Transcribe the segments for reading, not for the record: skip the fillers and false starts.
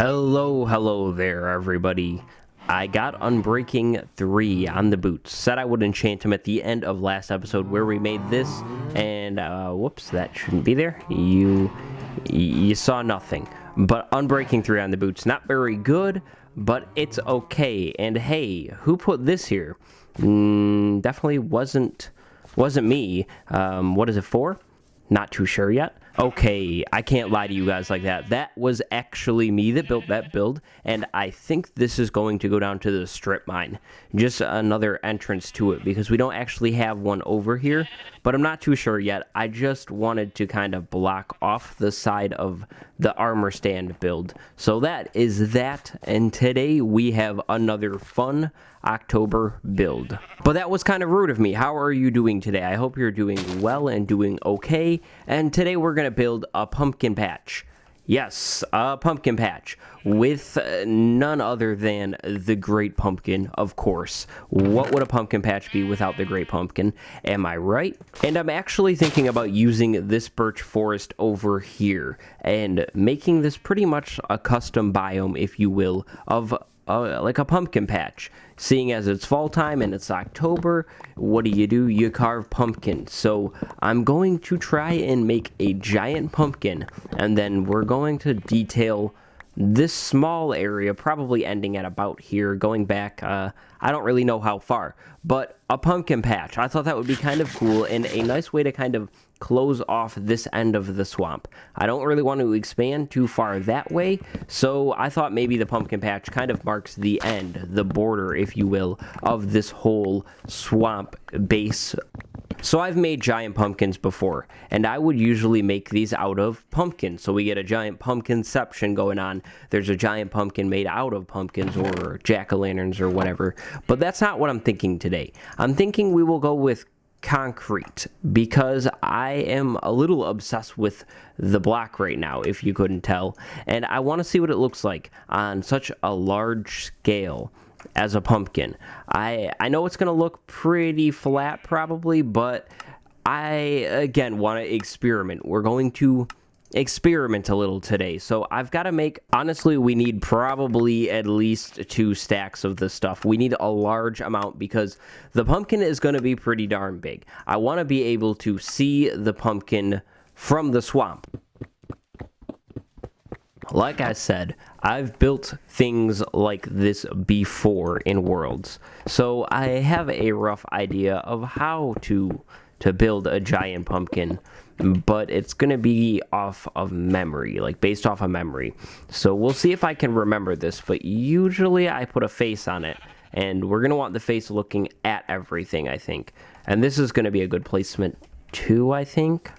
Hello there, everybody. I got Unbreaking 3 on the boots. Said I would enchant him at the end of last episode where we made this, and whoops, that shouldn't be there. You saw nothing. But Unbreaking 3 on the boots, not very good, but it's okay. And hey, who put this here? Definitely wasn't me. What is it for? Not too sure yet. Okay, I can't lie to you guys like that. That was actually me that built that build, and I think this is going to go down to the strip mine. Just another entrance to it, because we don't actually have one over here, but I'm not too sure yet. I just wanted to kind of block off the side of the armor stand build. So that is that, and today we have another fun October build. But that was kind of rude of me. How are you doing today? I hope you're doing well and doing okay. And today we're going to build a pumpkin patch. Yes, a pumpkin patch with none other than the Great Pumpkin, of course. What would a pumpkin patch be without the Great Pumpkin? Am I right? And I'm actually thinking about using this birch forest over here and making this pretty much a custom biome, if you will, of like a pumpkin patch. Seeing as it's fall time and it's October, what do? You carve pumpkins. So I'm going to try and make a giant pumpkin, and then we're going to detail this small area, probably ending at about here, going back, I don't really know how far, but a pumpkin patch. I thought that would be kind of cool and a nice way to kind of close off this end of the swamp. I don't really want to expand too far that way, so I thought maybe the pumpkin patch kind of marks the end, the border, if you will, of this whole swamp base. So I've made giant pumpkins before, and I would usually make these out of pumpkins. So we get a giant pumpkinception going on. There's a giant pumpkin made out of pumpkins or jack-o'-lanterns or whatever. But that's not what I'm thinking today. I'm thinking we will go with concrete, because I am a little obsessed with the block right now, if you couldn't tell. And I want to see what it looks like on such a large scale as a pumpkin. I know it's going to look pretty flat probably, but I, again, want to experiment. We're going to experiment a little today. So I've got to make, honestly, we need probably at least 2 stacks of this stuff. We need a large amount because the pumpkin is going to be pretty darn big. I want to be able to see the pumpkin from the swamp. Like I said, I've built things like this before in Worlds, so I have a rough idea of how to build a giant pumpkin, but it's going to be off of memory, like based off of memory. So we'll see if I can remember this, but usually I put a face on it, and we're going to want the face looking at everything, I think. And this is going to be a good placement too, I think.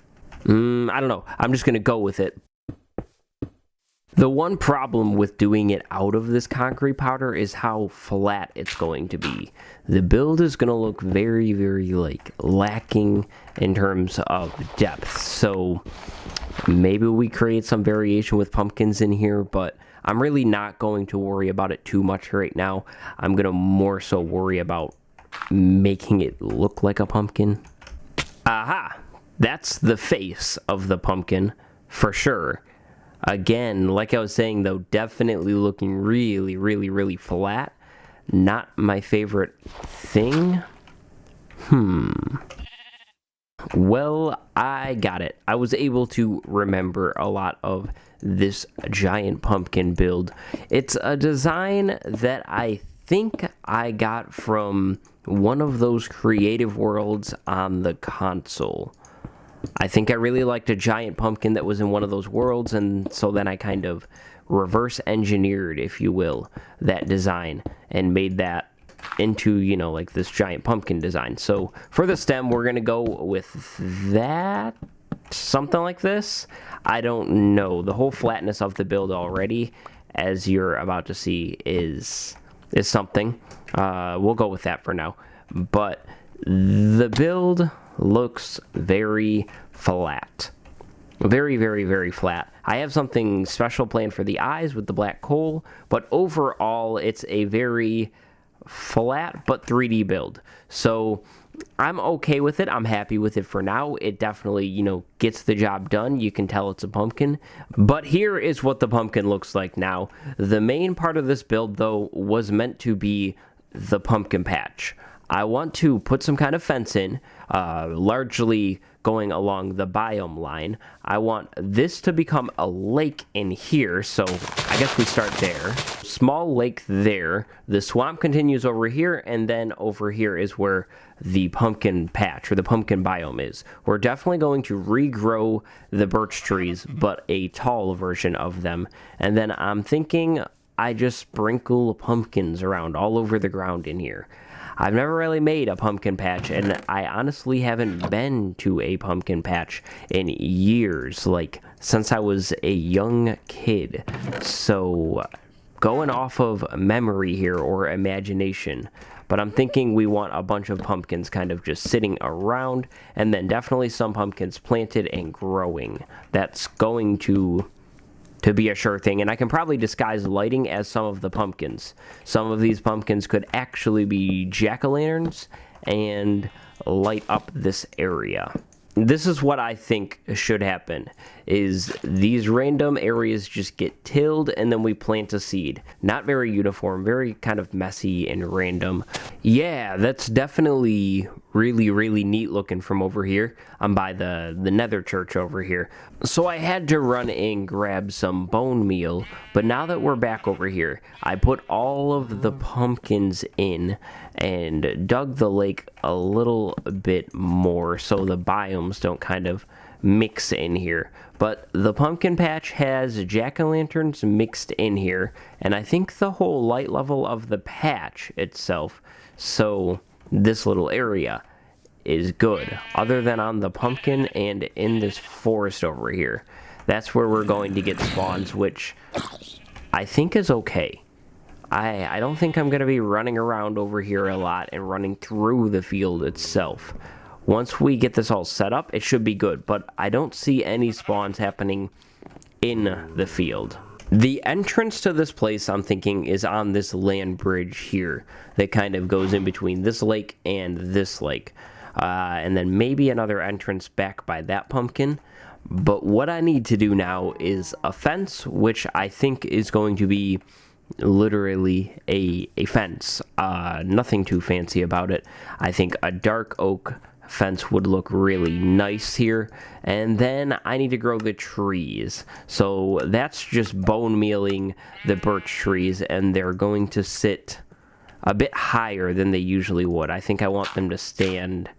I don't know. I'm just going to go with it. The one problem with doing it out of this concrete powder is how flat it's going to be. The build is going to look very, very, like, lacking in terms of depth. So maybe we create some variation with pumpkins in here, but I'm really not going to worry about it too much right now. I'm going to more so worry about making it look like a pumpkin. Aha! That's the face of the pumpkin, for sure. Again, like I was saying, though, definitely looking really, really, really flat. Not my favorite thing. Well, I got it. I was able to remember a lot of this giant pumpkin build. It's a design that I think I got from one of those creative worlds on the console. I think I really liked a giant pumpkin that was in one of those worlds, and so then I kind of reverse engineered, if you will, that design and made that into, you know, like this giant pumpkin design. So for the stem, we're going to go with that, something like this. I don't know. The whole flatness of the build already, as you're about to see, is something. We'll go with that for now. But the build looks very flat. Very, very, very flat. I have something special planned for the eyes with the black coal, but overall it's a very flat but 3D build. So I'm okay with it. I'm happy with it for now. It definitely, gets the job done. You can tell it's a pumpkin. But here is what the pumpkin looks like now. The main part of this build, though, was meant to be the pumpkin patch. I want to put some kind of fence in, largely going along the biome line. I want this to become a lake in here, so I guess we start there. Small lake there. The swamp continues over here, and then over here is where the pumpkin patch or the pumpkin biome is. We're definitely going to regrow the birch trees, but a tall version of them. And then I'm thinking I just sprinkle pumpkins around all over the ground in here. I've never really made a pumpkin patch, and I honestly haven't been to a pumpkin patch in years, like since I was a young kid. So going off of memory here or imagination, but I'm thinking we want a bunch of pumpkins kind of just sitting around, and then definitely some pumpkins planted and growing. That's going to be a sure thing, and I can probably disguise lighting as some of the pumpkins. Some of these pumpkins could actually be jack-o'-lanterns and light up this area. This is what I think should happen, is these random areas just get tilled and then we plant a seed. Not very uniform, very kind of messy and random. Yeah, that's definitely really neat looking from over here. I'm by the nether church over here. So I had to run and grab some bone meal, but now that we're back over here, I put all of the pumpkins in and dug the lake a little bit more so the biomes don't kind of mix in here. But the pumpkin patch has jack-o'-lanterns mixed in here, and I think the whole light level of the patch itself, so this little area, is good, other than on the pumpkin and in this forest over here. That's where we're going to get spawns, which I think is okay. I don't think I'm going to be running around over here a lot and running through the field itself. Once we get this all set up, it should be good, but I don't see any spawns happening in the field. The entrance to this place, I'm thinking, is on this land bridge here that kind of goes in between this lake and this lake. And then maybe another entrance back by that pumpkin. But what I need to do now is a fence, which I think is going to be literally a fence. Nothing too fancy about it. I think a dark oak fence would look really nice here. And then I need to grow the trees. So that's just bone mealing the birch trees, and they're going to sit a bit higher than they usually would. I think I want them to stand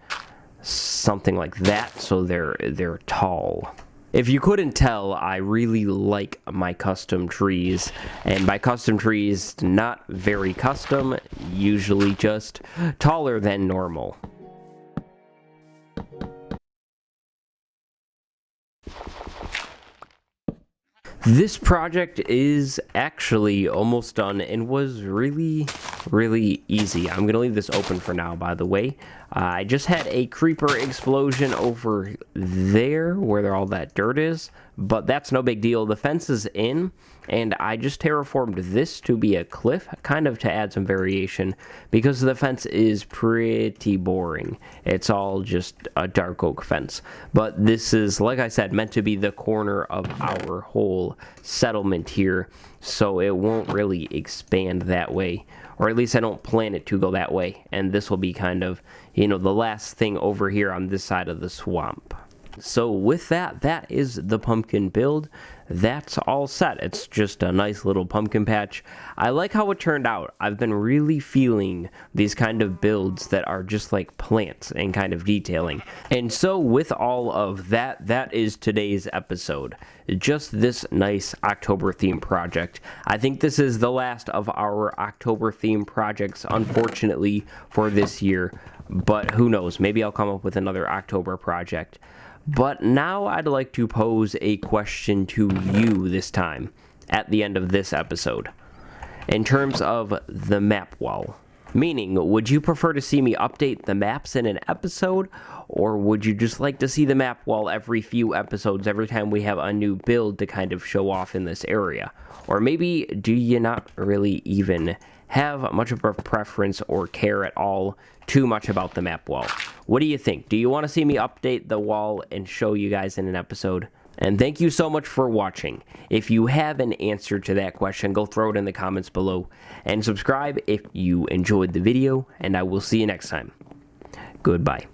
something like that, so they're tall. If you couldn't tell, I really like my custom trees, and by custom trees, not very custom, usually just taller than normal. This project is actually almost done and was really easy. I'm gonna leave this open for now, by the way. I just had a creeper explosion over there where all that dirt is, but that's no big deal. The fence is in, and I just terraformed this to be a cliff, kind of to add some variation, because the fence is pretty boring. It's all just a dark oak fence. But this is, like I said, meant to be the corner of our whole settlement here, so it won't really expand that way. Or at least I don't plan it to go that way. And this will be kind of, the last thing over here on this side of the swamp. So with that, that is the pumpkin build. That's all set. It's just a nice little pumpkin patch. I like how it turned out. I've been really feeling these kind of builds that are just like plants and kind of detailing. And so with all of that, that is today's episode. Just this nice October theme project. I think this is the last of our October theme projects, unfortunately, for this year. But who knows? Maybe I'll come up with another October project. But now I'd like to pose a question to you this time, at the end of this episode, in terms of the map wall. Meaning, would you prefer to see me update the maps in an episode, or would you just like to see the map wall every few episodes, every time we have a new build to kind of show off in this area? Or maybe do you not really even have much of a preference or care at all too much about the map wall. What do you think? Do you want to see me update the wall and show you guys in an episode? And thank you so much for watching. If you have an answer to that question, go throw it in the comments below. And subscribe if you enjoyed the video, and I will see you next time. Goodbye.